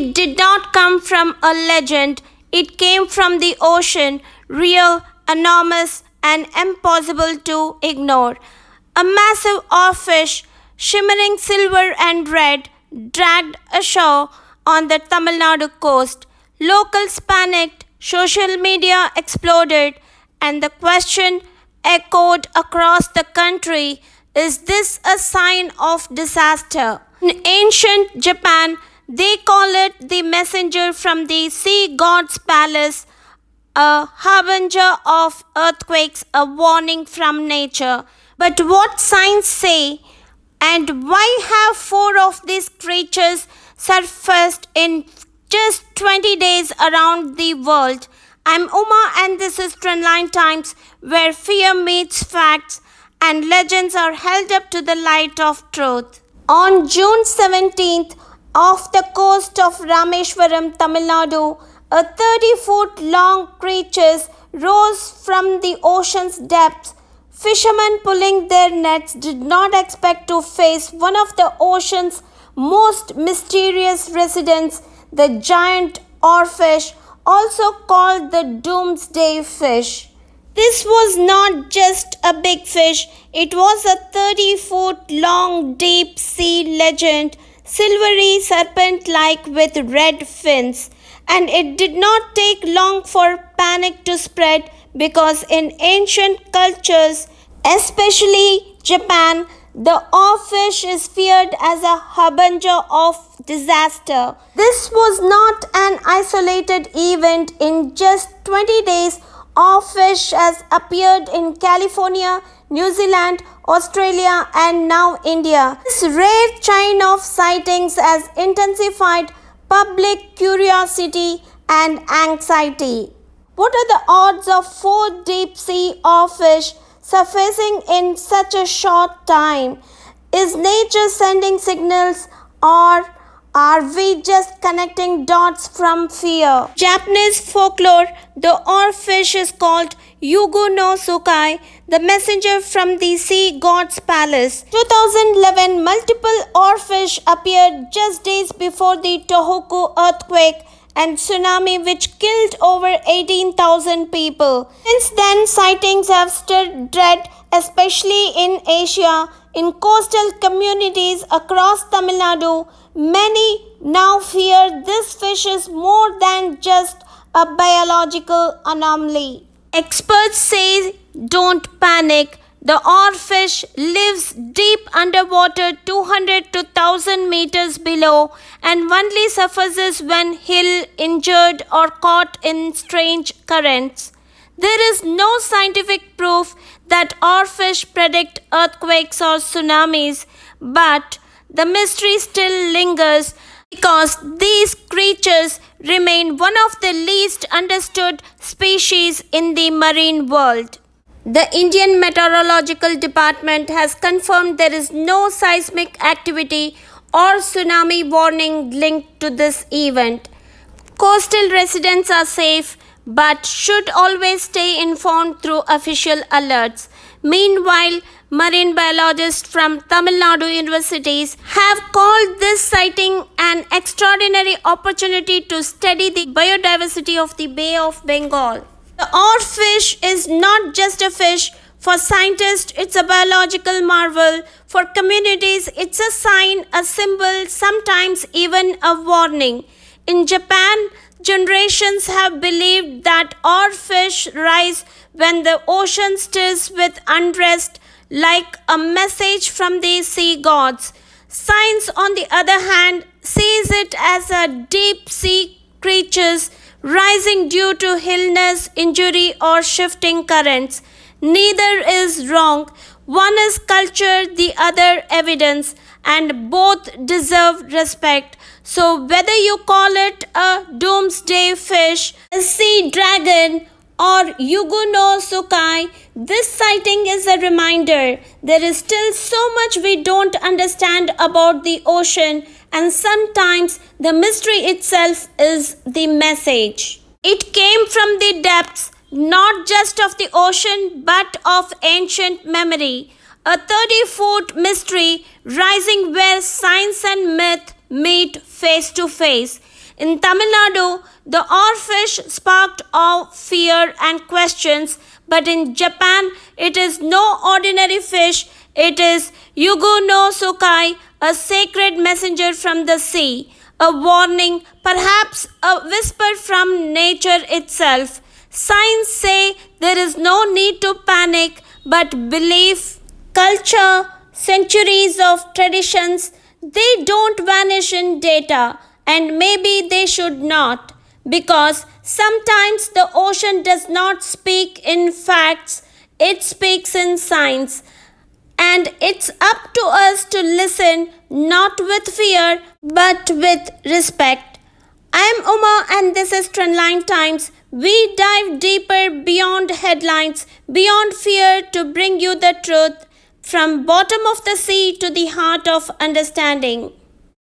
It did not come from a legend, it came from the ocean, real, enormous, and impossible to ignore. A massive oarfish, shimmering silver and red, dragged ashore on the Tamil Nadu coast. Locals panicked, social media exploded, and the question echoed across the country: is this a sign of disaster? In ancient Japan, they call it the messenger from the sea god's palace, a harbinger of earthquakes, a warning from nature. But what signs say, and why have four of these creatures surfaced in just 20 days around the world? I'm Uma, and this is Trendline Times, where fear meets facts and legends are held up to the light of truth. On June 17th, off the coast of Rameshwaram, Tamil Nadu, a 30-foot long creature rose from the ocean's depths. Fishermen pulling their nets did not expect to face one of the ocean's most mysterious residents, the giant oarfish, also called the doomsday fish. This was not just a big fish, it was a 30-foot long deep sea legend, silvery serpent-like with red fins. And it did not take long for panic to spread, because in ancient cultures, especially Japan, the oarfish is feared as a harbinger of disaster. This was not an isolated event. In just 20 days, oarfish has appeared in California, New Zealand, Australia, and now India. This rare chain of sightings has intensified public curiosity and anxiety. What are the odds of four deep sea oarfish surfacing in such a short time? Is nature sending signals, or are we just connecting dots from fear? Japanese folklore, the oarfish is called Yugo no Sukai, the messenger from the sea god's palace. 2011, multiple oarfish appeared just days before the Tohoku earthquake and tsunami, which killed over 18,000 people. Since then, sightings have stirred dread, especially in Asia. In coastal communities across Tamil Nadu, many now fear this fish is more than just a biological anomaly. Experts say don't panic. The oarfish lives deep underwater, 200 to 1,000 meters below, and only surfaces when ill, injured, or caught in strange currents. There is no scientific proof that oarfish predict earthquakes or tsunamis, but the mystery still lingers because these creatures remain one of the least understood species in the marine world. The Indian Meteorological Department has confirmed there is no seismic activity or tsunami warning linked to this event. Coastal residents are safe, but should always stay informed through official alerts. Meanwhile, marine biologists from Tamil Nadu universities have called this sighting an extraordinary opportunity to study the biodiversity of the Bay of Bengal. The oarfish is not just a fish. For scientists, it's a biological marvel. For communities, it's a sign, a symbol, sometimes even a warning. In Japan, generations have believed that oarfish rise when the ocean stirs with unrest, like a message from the sea gods. Science, on the other hand, sees it as a deep sea creatures rising due to illness, injury, or shifting currents. Neither is wrong. One is culture, the other evidence, and both deserve respect. So whether you call it a doomsday fish, a sea dragon, or Yugo no Sukai, this sighting is a reminder there is still so much we don't understand about the ocean, and sometimes the mystery itself is the message. It came from the depths, not just of the ocean but of ancient memory. A 30-foot mystery rising where science and myth meet face to face. In Tamil Nadu, the oarfish sparked awe, fear, and questions, but in Japan, it is no ordinary fish, it is Yugu no Sukai, a sacred messenger from the sea, a warning, perhaps a whisper from nature itself. Signs say there is no need to panic, but belief, culture, centuries of traditions, they don't vanish in data, and maybe they should not, because sometimes the ocean does not speak in facts, it speaks in signs. And it's up to us to listen not with fear but with respect. I am Uma and this is Trendline Times. We dive deeper beyond headlines, beyond fear to bring you the truth from bottom of the sea to the heart of understanding.